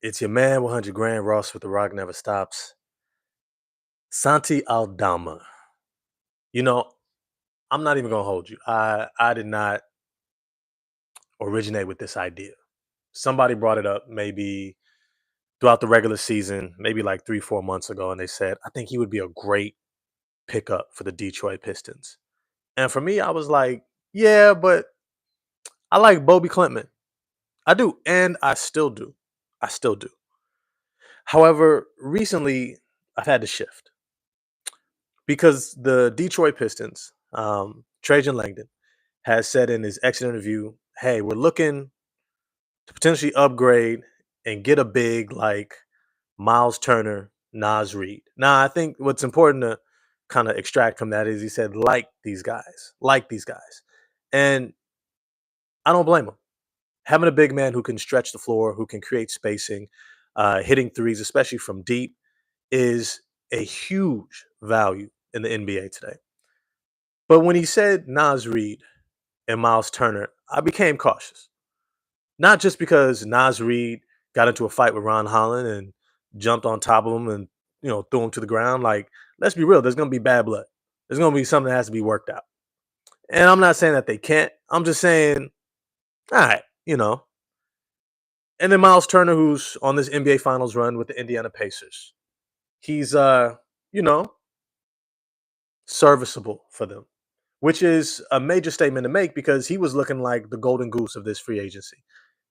It's your man, 100 grand Ross with the Rock Never Stops. Santi Aldama. You know, I'm not even gonna hold you. I did not originate with this idea. Somebody brought it up maybe throughout the regular season, maybe like 3, 4 months ago, and they said, I think he would be a great pickup for the Detroit Pistons. And for me, I was like, yeah, but I like Bobby Clinton. I do, and I still do. I still do. However, recently I've had to shift because the Detroit Pistons, Trajan Langdon, has said in his exit interview, "Hey, we're looking to potentially upgrade and get a big like Miles Turner, Nas Reed." Now, I think what's important to kind of extract from that is he said, like these guys," and I don't blame him. Having a big man who can stretch the floor, who can create spacing, hitting threes, especially from deep, is a huge value in the NBA today. But when he said Nas Reed and Miles Turner, I became cautious. Not just because Nas Reed got into a fight with Ron Holland and jumped on top of him and threw him to the ground. Like, let's be real, there's gonna be bad blood. There's gonna be something that has to be worked out. And I'm not saying that they can't. I'm just saying, all right. And then Miles Turner, who's on this NBA Finals run with the Indiana Pacers, he's you know, serviceable for them, which is a major statement to make because he was looking like the golden goose of this free agency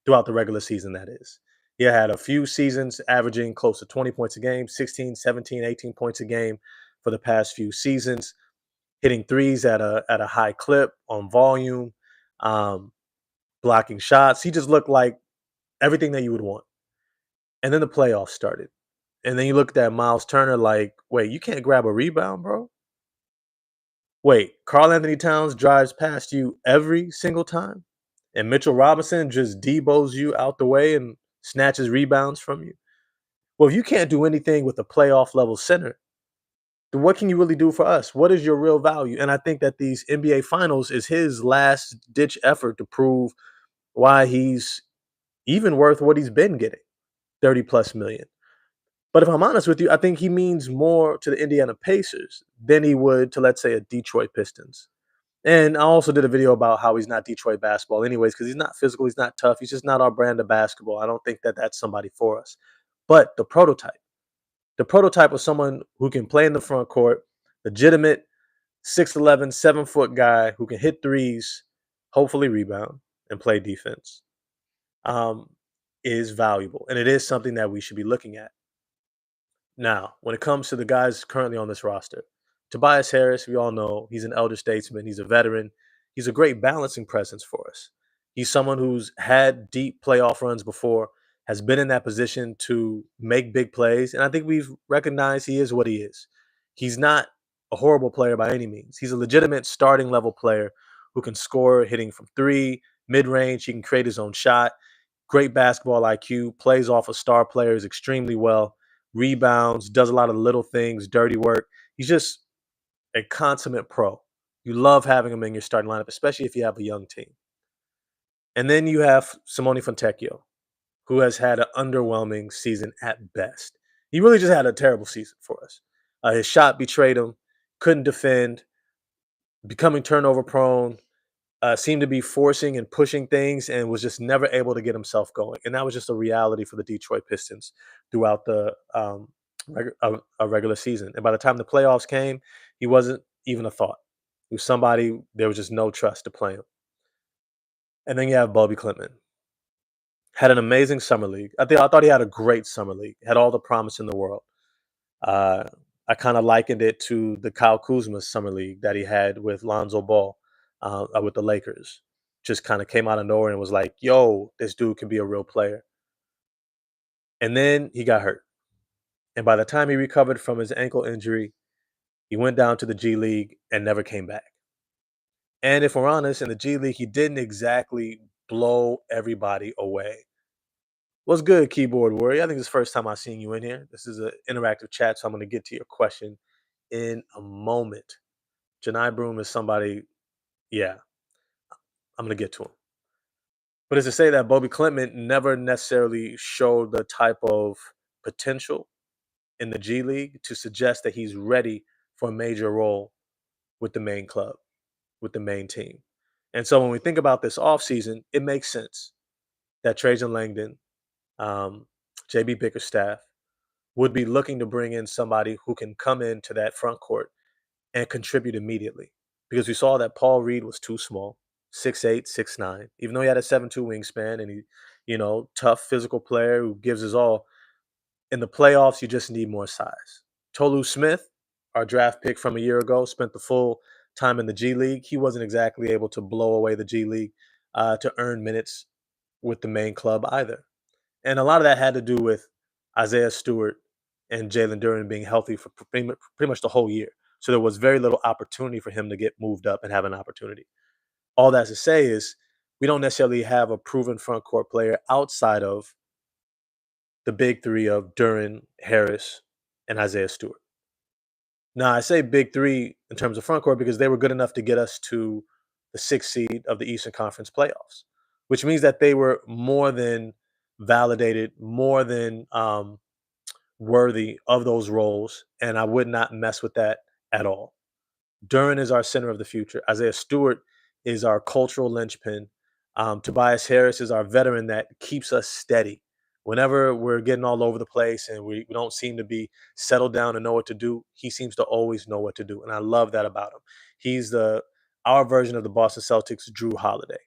throughout the regular season, that is. He had a few seasons averaging close to 20 points a game, 16, 17, 18 points a game for the past few seasons, hitting threes at a high clip on volume, um, blocking shots. He just looked like everything that you would want. And then the playoffs started. And then you looked at Miles Turner like, wait, you can't grab a rebound, bro? Wait, Carl Anthony Towns drives past you every single time? And Mitchell Robinson just debows you out the way and snatches rebounds from you? Well, if you can't do anything with a playoff level center, then what can you really do for us? What is your real value? And I think that these NBA finals is his last ditch effort to prove why he's even worth what he's been getting, 30 plus million. But if I'm honest with you, I think he means more to the Indiana Pacers than he would to, let's say, a Detroit Pistons. And I also did a video about how he's not Detroit basketball, anyways, because he's not physical, he's not tough, he's just not our brand of basketball. I don't think that that's somebody for us. But the prototype of someone who can play in the front court, legitimate 6'11", 7-foot guy who can hit threes, hopefully rebound and play defense, um, is valuable. And it is something that we should be looking at. Now, when it comes to the guys currently on this roster, Tobias Harris, we all know he's an elder statesman, he's a veteran, he's a great balancing presence for us. He's someone who's had deep playoff runs before, has been in that position to make big plays, and I think we've recognized he is what he is. He's not a horrible player by any means. He's a legitimate starting level player who can score hitting from three, mid range, he can create his own shot, great basketball IQ, plays off of star players extremely well, rebounds, does a lot of little things, dirty work. He's just a consummate pro. You love having him in your starting lineup, especially if you have a young team. And then you have Simone Fontecchio, who has had an underwhelming season at best. He really just had a terrible season for us. His shot betrayed him, couldn't defend, becoming turnover prone, seemed to be forcing and pushing things and was just never able to get himself going. And that was just a reality for the Detroit Pistons throughout the regular season. And by the time the playoffs came, he wasn't even a thought. He was somebody, there was just no trust to play him. And then you have Bobby Clinton. Had an amazing summer league. I thought he had a great summer league. Had all the promise in the world. Uh, I kind of likened it to the Kyle Kuzma summer league that he had with Lonzo Ball with the Lakers. Just kind of came out of nowhere and was like, "Yo, this dude can be a real player." And then he got hurt. And by the time he recovered from his ankle injury, he went down to the G League and never came back. And if we're honest, in the G League, he didn't exactly blow everybody away. What's good, keyboard warrior? I think it's the first time I've seen you in here. This is an interactive chat, so I'm going to get to your question in a moment. Janai Broom is somebody, yeah, I'm going to get to him. But it's to say that Bobby Clement never necessarily showed the type of potential in the G League to suggest that he's ready for a major role with the main club, with the main team. And so when we think about this offseason, it makes sense that Trajan Langdon, um, JB Bickerstaff would be looking to bring in somebody who can come into that front court and contribute immediately. Because we saw that Paul Reed was too small, 6'8", 6'9", even though he had a 7'2" wingspan and tough physical player who gives his all. In the playoffs, you just need more size. Tolu Smith, our draft pick from a year ago, spent the full time in the G League. He wasn't exactly able to blow away the G League to earn minutes with the main club either. And a lot of that had to do with Isaiah Stewart and Jalen Duren being healthy for pretty much the whole year. So there was very little opportunity for him to get moved up and have an opportunity. All that to say is we don't necessarily have a proven front court player outside of the big three of Duren, Harris, and Isaiah Stewart. Now, I say big three in terms of front court because they were good enough to get us to the sixth seed of the Eastern Conference playoffs, which means that they were more than validated, more than worthy of those roles. And I would not mess with that at all. Duren is our center of the future. Isaiah Stewart is our cultural linchpin. Tobias Harris is our veteran that keeps us steady. Whenever we're getting all over the place and we don't seem to be settled down and know what to do, he seems to always know what to do. And I love that about him. He's our version of the Boston Celtics, Drew Holiday.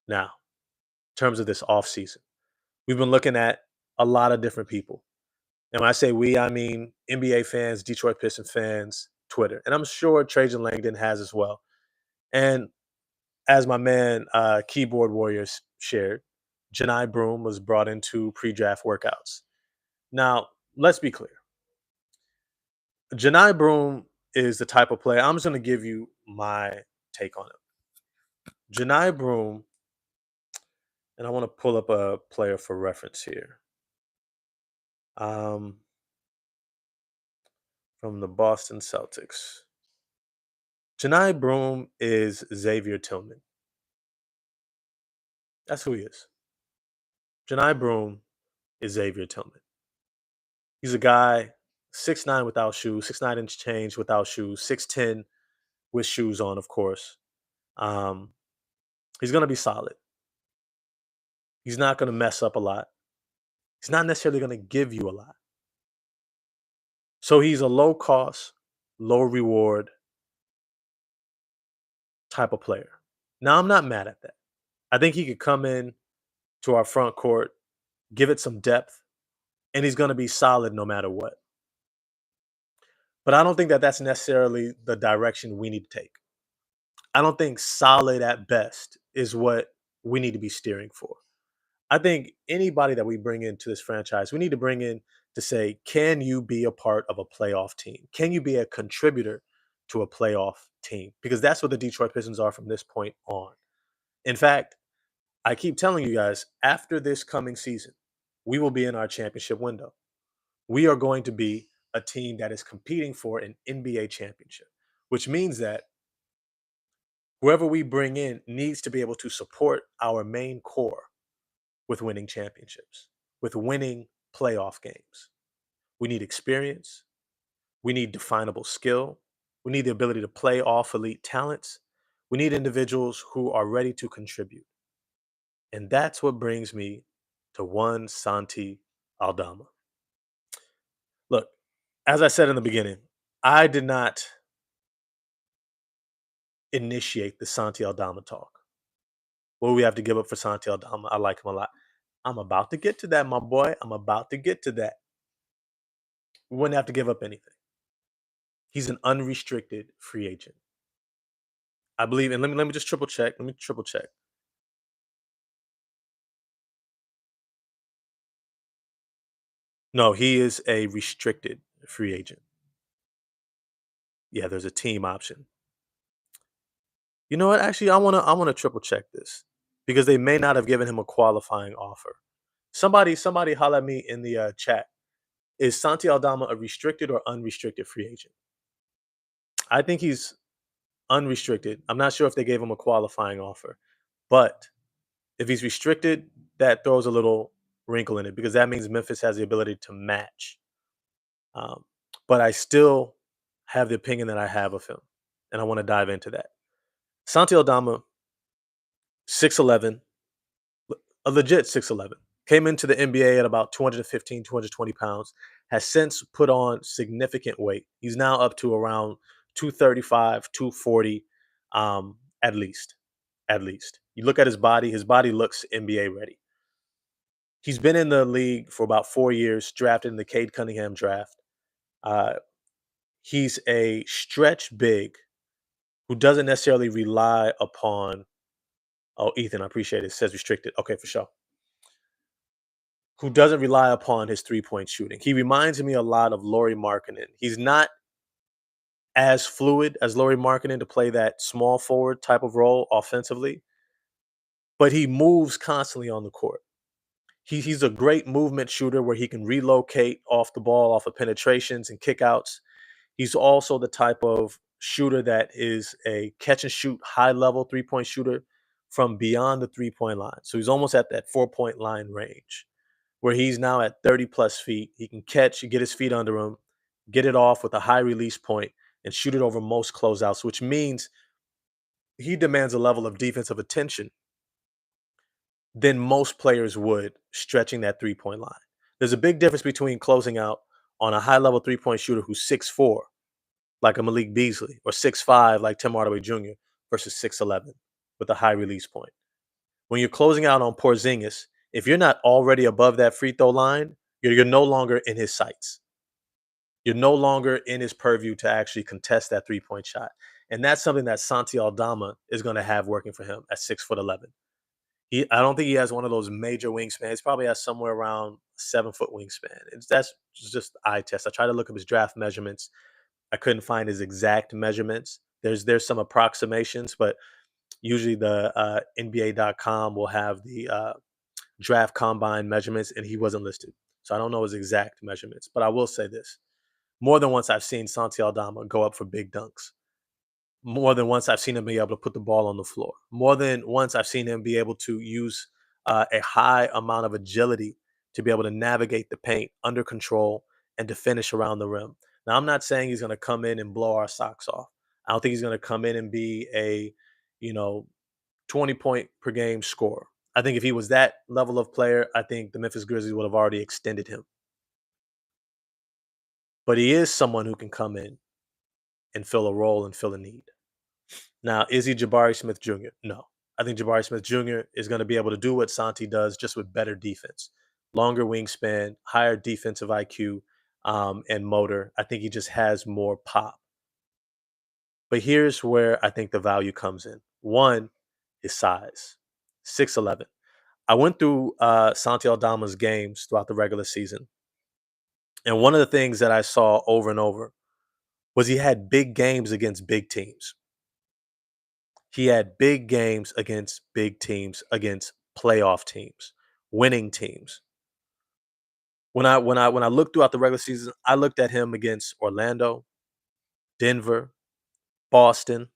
Now, in terms of this offseason, we've been looking at a lot of different people. And when I say we, I mean NBA fans, Detroit Pistons fans, Twitter. And I'm sure Trajan Langdon has as well. And as my man Keyboard Warriors shared, Janai Broom was brought into pre-draft workouts. Now, let's be clear. Janai Broom is the type of player, I'm just going to give you my take on it. Janai Broom, and I want to pull up a player for reference here. From the Boston Celtics. Janai Broom is Xavier Tillman. That's who he is. Janai Broom is Xavier Tillman. He's a guy 6'9" without shoes, 6'9" change without shoes, 6'10" with shoes on, of course. He's going to be solid. He's not going to mess up a lot. He's not necessarily going to give you a lot. So he's a low cost, low reward type of player. Now, I'm not mad at that. I think he could come in to our front court, give it some depth, and he's going to be solid no matter what. But I don't think that that's necessarily the direction we need to take. I don't think solid at best is what we need to be steering for. I think anybody that we bring into this franchise, we need to bring in to say, can you be a part of a playoff team? Can you be a contributor to a playoff team? Because that's what the Detroit Pistons are from this point on. In fact, I keep telling you guys, after this coming season, we will be in our championship window. We are going to be a team that is competing for an NBA championship, which means that whoever we bring in needs to be able to support our main core with winning championships, with winning playoff games. We need experience. We need definable skill. We need the ability to play off elite talents. We need individuals who are ready to contribute. And that's what brings me to one Santi Aldama. Look, as I said in the beginning, I did not initiate the Santi Aldama talk. What do we have to give up for Santi Aldama? I like him a lot. I'm about to get to that, my boy. I'm about to get to that. We wouldn't have to give up anything. He's an unrestricted free agent. I believe, and let me just triple check. Let me triple check. No, he is a restricted free agent. Yeah, there's a team option. You know what? Actually, I wanna triple check this because they may not have given him a qualifying offer. Somebody holler at me in the chat. Is Santi Aldama a restricted or unrestricted free agent? I think he's unrestricted. I'm not sure if they gave him a qualifying offer, but If he's restricted, that throws a little wrinkle in it because that means Memphis has the ability to match. Um, but I still have the opinion that I have of him, and I want to dive into that. Santi Aldama, 6'11", a legit 6'11", came into the NBA at about 215, 220 pounds, has since put on significant weight. He's now up to around 235, 240, at least. At least. You look at his body looks NBA ready. He's been in the league for about 4 years, drafted in the Cade Cunningham draft. Uh, he's a stretch big who doesn't necessarily rely upon. Oh, Ethan, I appreciate it. It says restricted. Okay, for sure. Who doesn't rely upon his 3-point shooting. He reminds me a lot of Lauri Markkanen. He's not as fluid as Lauri Markkanen to play that small forward type of role offensively, but he moves constantly on the court. He's a great movement shooter where he can relocate off the ball, off of penetrations and kickouts. He's also the type of shooter that is a catch and shoot high level 3-point shooter from beyond the 3-point line. So he's almost at that 4-point line range where he's now at 30 plus feet. He can catch, get his feet under him, get it off with a high release point, and shoot it over most closeouts, which means he demands a level of defensive attention than most players would stretching that 3-point line. There's a big difference between closing out on a high level 3-point shooter who's 6'4", like a Malik Beasley, or 6'5", like Tim Hardaway Jr., versus 6'11", with a high release point. When you're closing out on Porzingis, if you're not already above that free throw line, you're no longer in his sights. You're no longer in his purview to actually contest that 3-point shot. And that's something that Santi Aldama is going to have working for him at 6'11". I don't think he has one of those major wingspans. He probably has somewhere around 7-foot wingspan. That's just eye test. I tried to look up his draft measurements. I couldn't find his exact measurements. There's some approximations, but usually the NBA.com will have the draft combine measurements, and he wasn't listed. So I don't know his exact measurements, but I will say this. More than once, I've seen Santi Aldama go up for big dunks. More than once, I've seen him be able to put the ball on the floor. More than once, I've seen him be able to use a high amount of agility to be able to navigate the paint under control and to finish around the rim. Now, I'm not saying he's going to come in and blow our socks off. I don't think he's going to come in and be a, you know, 20-point per game scorer. I think if he was that level of player, I think the Memphis Grizzlies would have already extended him. But he is someone who can come in and fill a role and fill a need. Now, is he Jabari Smith Jr.? No. I think Jabari Smith Jr. is going to be able to do what Santi does, just with better defense, longer wingspan, higher defensive IQ, and motor. I think he just has more pop. But here's where I think the value comes in. One, his size, 6'11". I went through Santi Aldama's games throughout the regular season. And one of the things that I saw over and over was he had big games against big teams. He had big games against big teams, against playoff teams, winning teams. When I looked throughout the regular season, I looked at him against Orlando, Denver, Boston,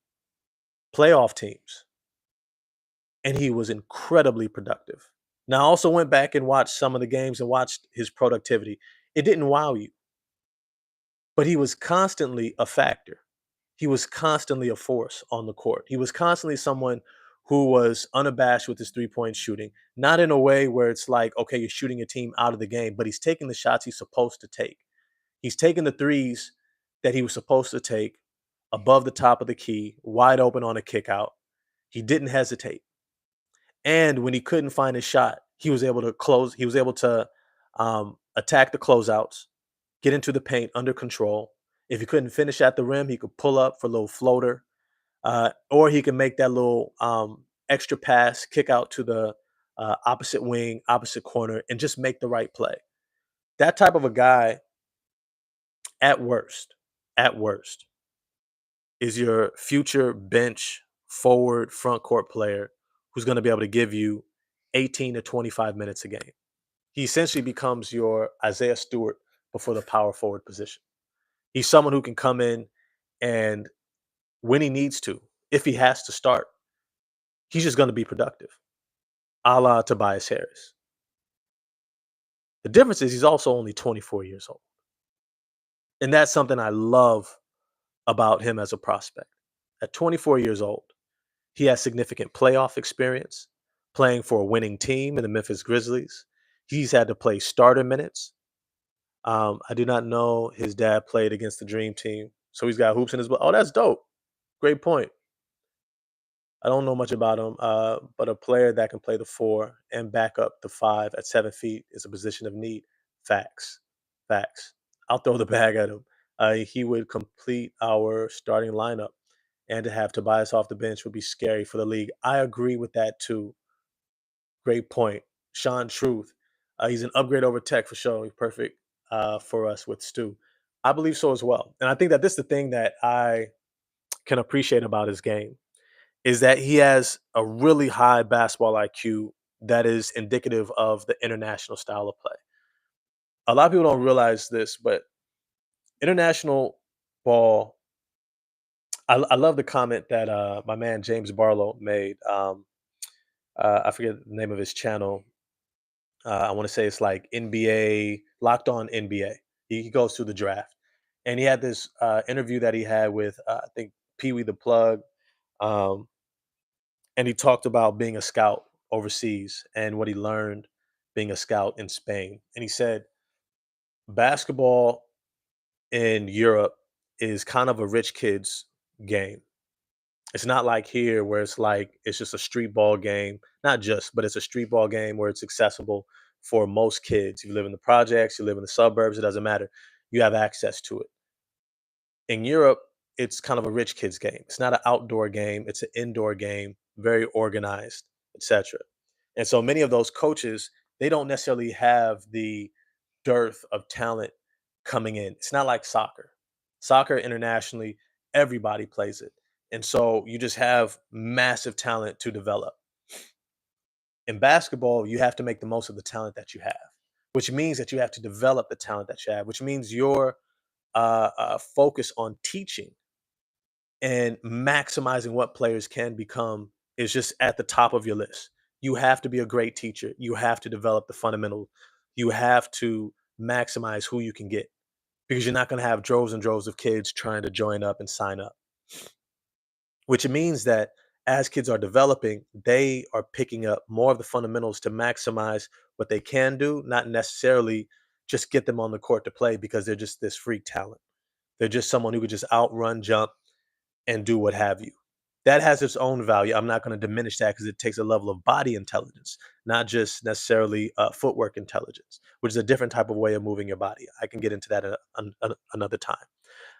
playoff teams, and he was incredibly productive. Now, I also went back and watched some of the games and watched his productivity. It didn't wow you, but he was constantly a factor. He was constantly a force on the court. He was constantly someone who was unabashed with his 3-point shooting, not in a way where it's like, okay, you're shooting a team out of the game, but he's taking the shots he's supposed to take. He's taking the threes that he was supposed to take above the top of the key, wide open on a kick out. He didn't hesitate. And when he couldn't find his shot, he was able to close. He was able to attack the closeouts, get into the paint under control. If he couldn't finish at the rim, he could pull up for a little floater, or he can make that little extra pass, kick out to the opposite wing, opposite corner, and just make the right play. That type of a guy, at worst, is your future bench forward front court player who's going to be able to give you 18 to 25 minutes a game. He essentially becomes your Isaiah Stewart before the power forward position. He's someone who can come in and when he needs to, if he has to start, he's just going to be productive. a la Tobias Harris. The difference is he's also only 24 years old. And that's something I love about him as a prospect. At 24 years old, he has significant playoff experience playing for a winning team in the Memphis Grizzlies. He's had to play starter minutes. I do not know his dad played against the Dream Team, so he's got hoops in his blood. Oh, that's dope. Great point. I don't know much about him, but a player that can play the four and back up the five at 7 feet is a position of need. Facts. Facts. I'll throw the bag at him. He would complete our starting lineup, and to have Tobias off the bench would be scary for the league. I agree with that too. Great point. Sean Truth. He's an upgrade over Tech for sure. He's perfect for us with Stu. I believe so as well. And I think that this is the thing that I can appreciate about his game is that he has a really high basketball IQ that is indicative of the international style of play. A lot of people don't realize this, but international ball. I love the comment that my man James Barlow made. I forget the name of his channel. I want to say it's like NBA Locked On NBA. He goes through the draft, and he had this interview that he had with I think Pee Wee the Plug, um, and he talked about being a scout overseas and what he learned being a scout in Spain. And he said basketball in Europe is kind of a rich kid's game. It's not like here where it's like it's just a street ball game. Not just, but it's a street ball game where it's accessible for most kids. You live in the projects, you live in the suburbs, it doesn't matter. You have access to it. In Europe, it's kind of a rich kid's game. It's not an outdoor game, it's an indoor game, very organized, etc. And so many of those coaches, they don't necessarily have the dearth of talent coming in. It's not like soccer. Soccer internationally, everybody plays it. And so you just have massive talent to develop. In basketball, you have to make the most of the talent that you have, which means that you have to develop the talent that you have, which means your focus on teaching and maximizing what players can become is just at the top of your list. You have to be a great teacher. You have to develop the fundamental. You have to maximize who you can get because you're not going to have droves and droves of kids trying to join up and sign up, which means that as kids are developing, they are picking up more of the fundamentals to maximize what they can do, not necessarily just get them on the court to play because they're just this freak talent. They're just someone who could just outrun, jump, and do what have you. That has its own value. I'm not going to diminish that because it takes a level of body intelligence, not just necessarily footwork intelligence, which is a different type of way of moving your body. I can get into that another time.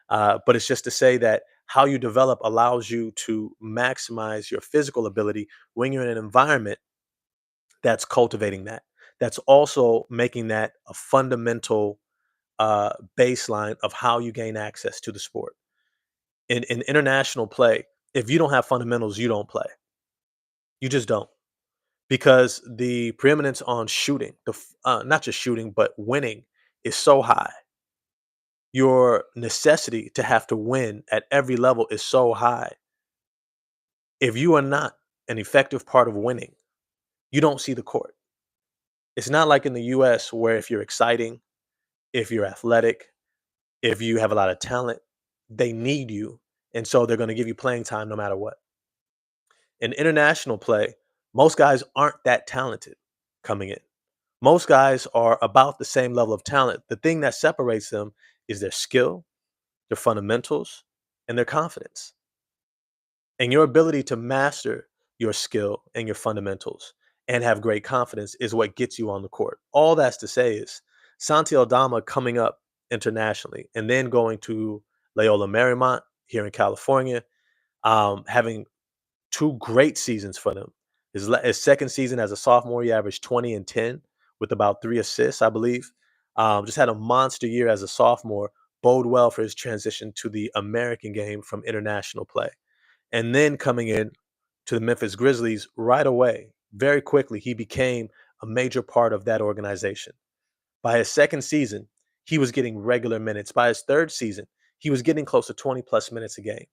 But it's just to say that how you develop allows you to maximize your physical ability when you're in an environment that's cultivating that. That's also making that a fundamental baseline of how you gain access to the sport in international play, if you don't have fundamentals, you don't play. You just don't. Because the preeminence on shooting, not just shooting, but winning is so high. Your necessity to have to win at every level is so high. If you are not an effective part of winning, you don't see the court. It's not like in the US where if you're exciting, if you're athletic, if you have a lot of talent, they need you. And so they're going to give you playing time no matter what. In international play, most guys aren't that talented coming in. Most guys are about the same level of talent. The thing that separates them is their skill, their fundamentals, and their confidence. And your ability to master your skill and your fundamentals and have great confidence is what gets you on the court. All that's to say is Santi Aldama coming up internationally and then going to Loyola Marymount here in California, having two great seasons for them. His second season as a sophomore, he averaged 20 and 10 with about 3 assists, I believe. Just had a monster year as a sophomore, bode well for his transition to the American game from international play. And then coming in to the Memphis Grizzlies right away, very quickly, he became a major part of that organization. By his second season, he was getting regular minutes. By his third season, he was getting close to 20 plus minutes a game,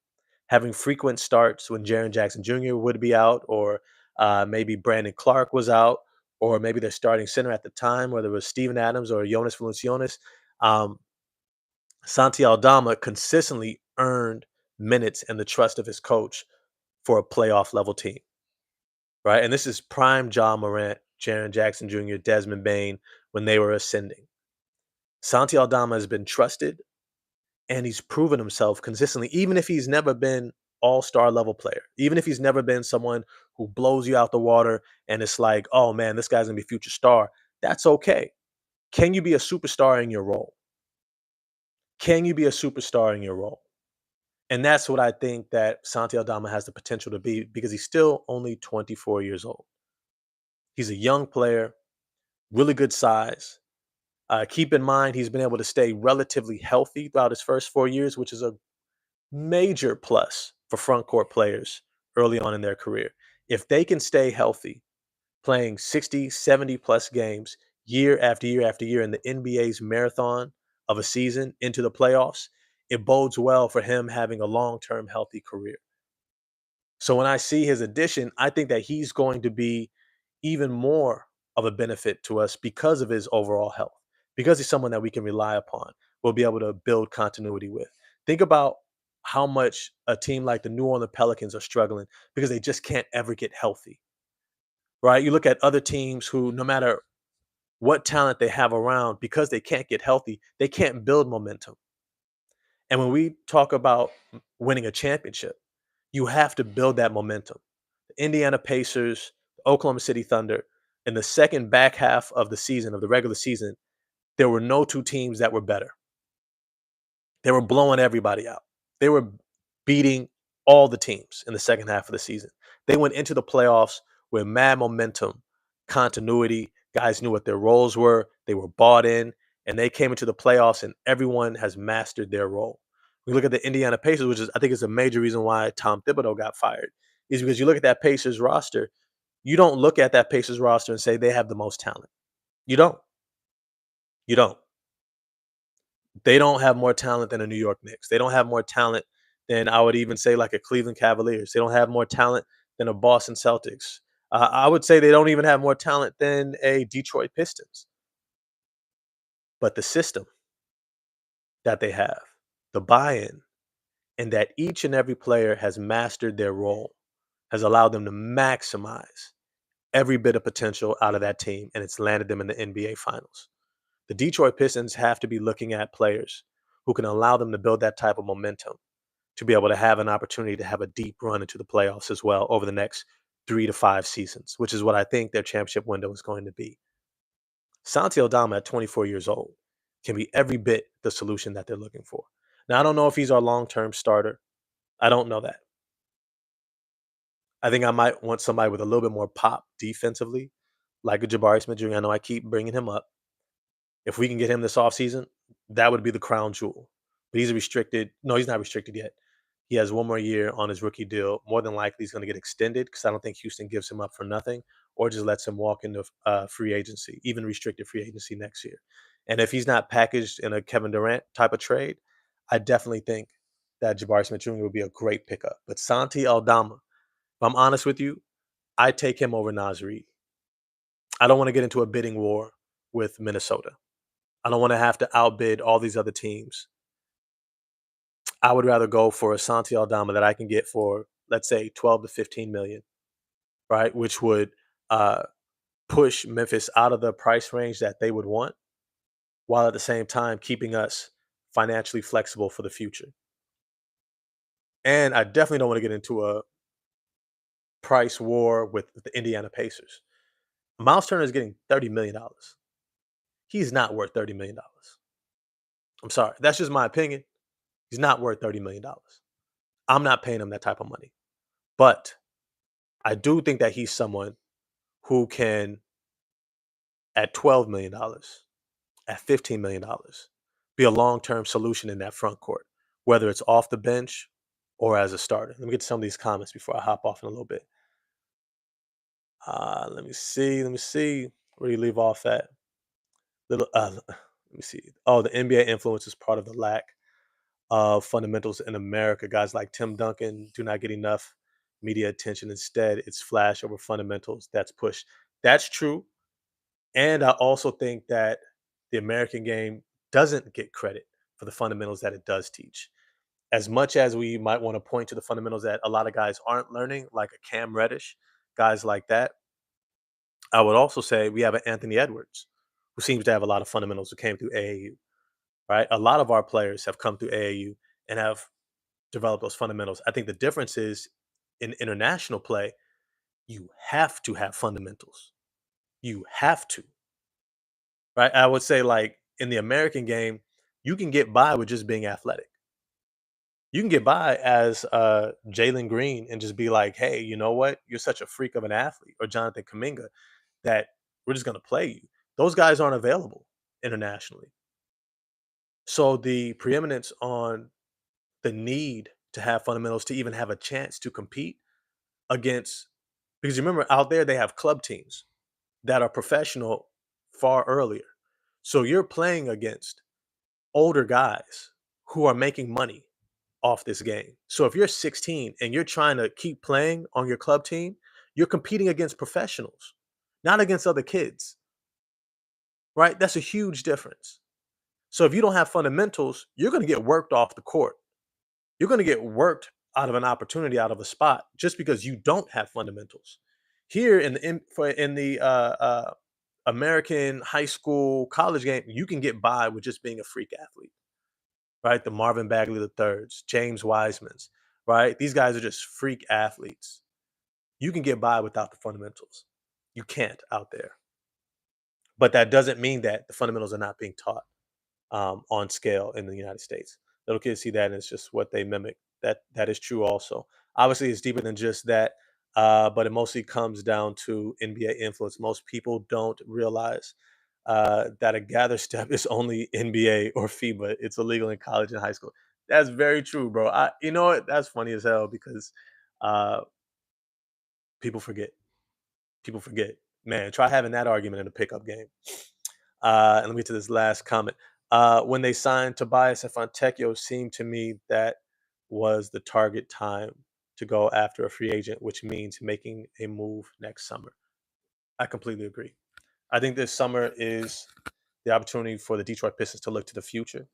having frequent starts when Jaren Jackson Jr. would be out or Maybe Brandon Clark was out, or maybe their starting center at the time, whether it was Steven Adams or Jonas Valanciunas. Um, Santi Aldama consistently earned minutes and the trust of his coach for a playoff level team, right? And this is prime John Morant, Jaren Jackson Jr., Desmond Bain when they were ascending. Santi Aldama has been trusted and he's proven himself consistently, even if he's never been all-star level player, even if he's never been someone who blows you out the water and it's like, oh man, this guy's gonna be a future star. That's okay. Can you be a superstar in your role? Can you be a superstar in your role? And that's what I think that Santi Aldama has the potential to be because he's still only 24 years old. He's a young player, really good size. Keep in mind, he's been able to stay relatively healthy throughout his first 4 years, which is a major plus for front court players early on in their career. If they can stay healthy, playing 60, 70 plus games year after year after year in the NBA's marathon of a season into the playoffs, it bodes well for him having a long term healthy career. So when I see his addition, I think that he's going to be even more of a benefit to us because of his overall health, because he's someone that we can rely upon. We'll be able to build continuity with. Think about how much a team like the New Orleans Pelicans are struggling because they just can't ever get healthy, right? You look at other teams who, no matter what talent they have around, because they can't get healthy, they can't build momentum. And when we talk about winning a championship, you have to build that momentum. The Indiana Pacers, the Oklahoma City Thunder, in the second back half of the season, of the regular season, there were no two teams that were better. They were blowing everybody out. They were beating all the teams in the second half of the season. They went into the playoffs with mad momentum, continuity. Guys knew what their roles were. They were bought in, and they came into the playoffs, and everyone has mastered their role. We look at the Indiana Pacers, which is, I think, is a major reason why Tom Thibodeau got fired, is because you look at that Pacers roster. You don't look at that Pacers roster and say they have the most talent. You don't. You don't. They don't have more talent than a New York Knicks. They don't have more talent than, I would even say, like a Cleveland Cavaliers. They don't have more talent than a Boston Celtics. I would say they don't even have more talent than a Detroit Pistons. But the system that they have, the buy-in, and that each and every player has mastered their role, has allowed them to maximize every bit of potential out of that team, and it's landed them in the NBA Finals. The Detroit Pistons have to be looking at players who can allow them to build that type of momentum to be able to have an opportunity to have a deep run into the playoffs as well over the next 3 to 5 seasons, which is what I think their championship window is going to be. Santi Aldama at 24 years old can be every bit the solution that they're looking for. Now, I don't know if he's our long term starter. I don't know that. I think I might want somebody with a little bit more pop defensively, like a Jabari Smith Jr. I know I keep bringing him up. If we can get him this offseason, that would be the crown jewel. But he's a restricted. No, he's not restricted yet. He has one more year on his rookie deal. More than likely, he's going to get extended because I don't think Houston gives him up for nothing or just lets him walk into free agency, even restricted free agency next year. And if he's not packaged in a Kevin Durant type of trade, I definitely think that Jabari Smith Jr. would be a great pickup. But Santi Aldama, if I'm honest with you, I take him over Naz Reid. I don't want to get into a bidding war with Minnesota. I don't want to have to outbid all these other teams. I would rather go for a Santi Aldama that I can get for, let's say, 12 to 15 million, right? Which would uh, push Memphis out of the price range that they would want, while at the same time keeping us financially flexible for the future. And I definitely don't want to get into a price war with the Indiana Pacers. Miles Turner is getting $30 million. He's not worth $30 million. I'm sorry. That's just my opinion. He's not worth $30 million. I'm not paying him that type of money. But I do think that he's someone who can, at $12 million, at $15 million, be a long term solution in that front court, whether it's off the bench or as a starter. Let me get to some of these comments before I hop off in a little bit. Let me see. Let me see. Where do you leave off at? Little. Let me see. Oh, the NBA influence is part of the lack of fundamentals in America. Guys like Tim Duncan do not get enough media attention. Instead, it's flash over fundamentals that's pushed. That's true. And I also think that the American game doesn't get credit for the fundamentals that it does teach. As much as we might want to point to the fundamentals that a lot of guys aren't learning, like a Cam Reddish, guys like that, I would also say we have an Anthony Edwards, who seems to have a lot of fundamentals who came through AAU, right? A lot of our players have come through AAU and have developed those fundamentals. I think the difference is in international play, you have to have fundamentals. You have to, right? I would say, like, in the American game, you can get by with just being athletic. You can get by as Jalen Green and just be like, hey, you know what? You're such a freak of an athlete, or Jonathan Kaminga, that we're just going to play you. Those guys aren't available internationally. So the preeminence on the need to have fundamentals to even have a chance to compete against, because you remember out there they have club teams that are professional far earlier. So you're playing against older guys who are making money off this game. So if you're 16 and you're trying to keep playing on your club team, you're competing against professionals, not against other kids, right? That's a huge difference. So if you don't have fundamentals, you're going to get worked off the court. You're going to get worked out of an opportunity, out of a spot, just because you don't have fundamentals. Here in the American high school college game, you can get by with just being a freak athlete, right? The Marvin Bagley the thirds, James Wiseman's, right? These guys are just freak athletes. You can get by without the fundamentals. You can't out there. But that doesn't mean that the fundamentals are not being taught on scale in the United States. Little kids see that, and it's just what they mimic. That is true. Also, obviously, it's deeper than just that, but it mostly comes down to NBA influence. Most people don't realize that a gather step is only NBA or FIBA. It's illegal in college and high school. That's very true, bro. You know what? That's funny as hell because uh, people forget. People forget. Man, try having that argument in a pickup game. And let me get to this last comment. When they signed Tobias and Fontecchio, seemed to me that was the target time to go after a free agent, which means making a move next summer. I completely agree. I think this summer is the opportunity for the Detroit Pistons to look to the future.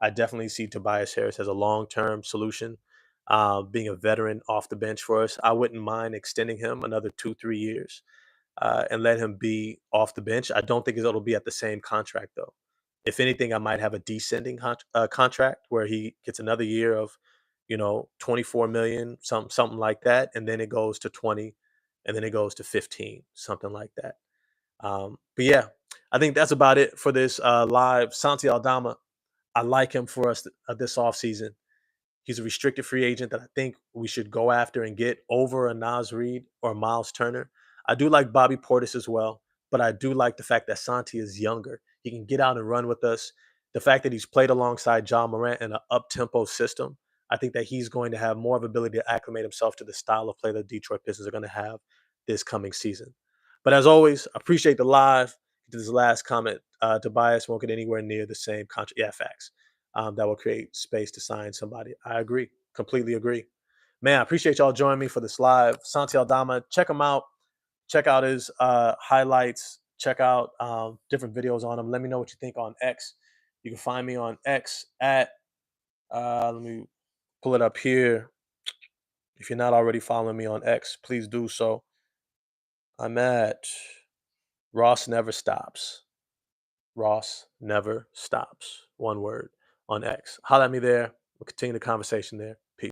I definitely see Tobias Harris as a long-term solution, being a veteran off the bench for us. I wouldn't mind extending him another 2, 3 years and let him be off the bench. I don't think it'll be at the same contract though. If anything, I might have a descending contract where he gets another year of, 24 million, something like that, and then it goes to 20, and then it goes to 15, something like that. But yeah, I think that's about it for this live. Santi Aldama, I like him for us this offseason. He's a restricted free agent that I think we should go after and get over a Nas Reed or Miles Turner. I do like Bobby Portis as well, but I do like the fact that Santi is younger. He can get out and run with us. The fact that he's played alongside John Morant in an up-tempo system, I think that he's going to have more of ability to acclimate himself to the style of play the Detroit Pistons are going to have this coming season. But as always, appreciate the live. To this last comment, Tobias won't get anywhere near the same contract. Yeah, facts. That will create space to sign somebody. I agree. Completely agree. Man, I appreciate y'all joining me for this live. Santi Aldama, check him out. Check out his highlights. Check out different videos on him. Let me know what you think on X. You can find me on X at, let me pull it up here. If you're not already following me on X, please do so. I'm at Ross Never Stops. Ross Never Stops. One word on X. Holla at me there. We'll continue the conversation there.